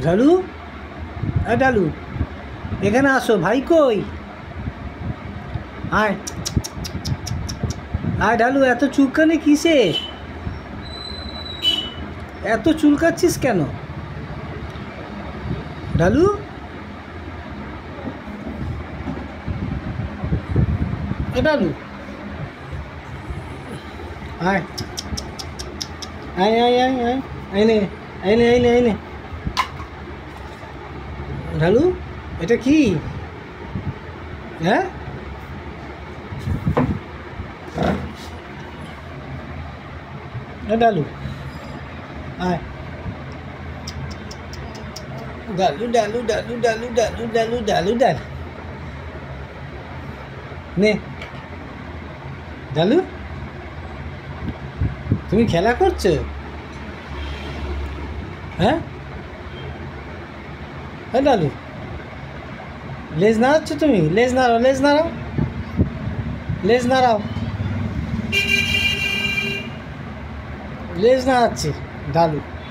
ঢালু, ঢালু এখানে আসো, ভাই কই? আয় আয় ঢালু, এত চুলকানি কিসে? এত চুলকাচ্ছিস কেন ঢালু? ঢালু আয় আয় আয় আয় আয় আইনে আইনে আইনে আইনে। ঢালু এটা কি? হ্যাঁ ঢালু আয়। ডালু ডালু ডালু ডালু ডালু ডালু ডালু ডাল নে। ডালু তুমি খেলা করছো? হ্যাঁ হ্যাঁ ডালু, লেজ নাড়াচ্ছ তুমি? লেজ নাড়াও, লেজ নাড়াও, লেজ নাড়াও। লেজ নাড়াচ্ছে ডালু।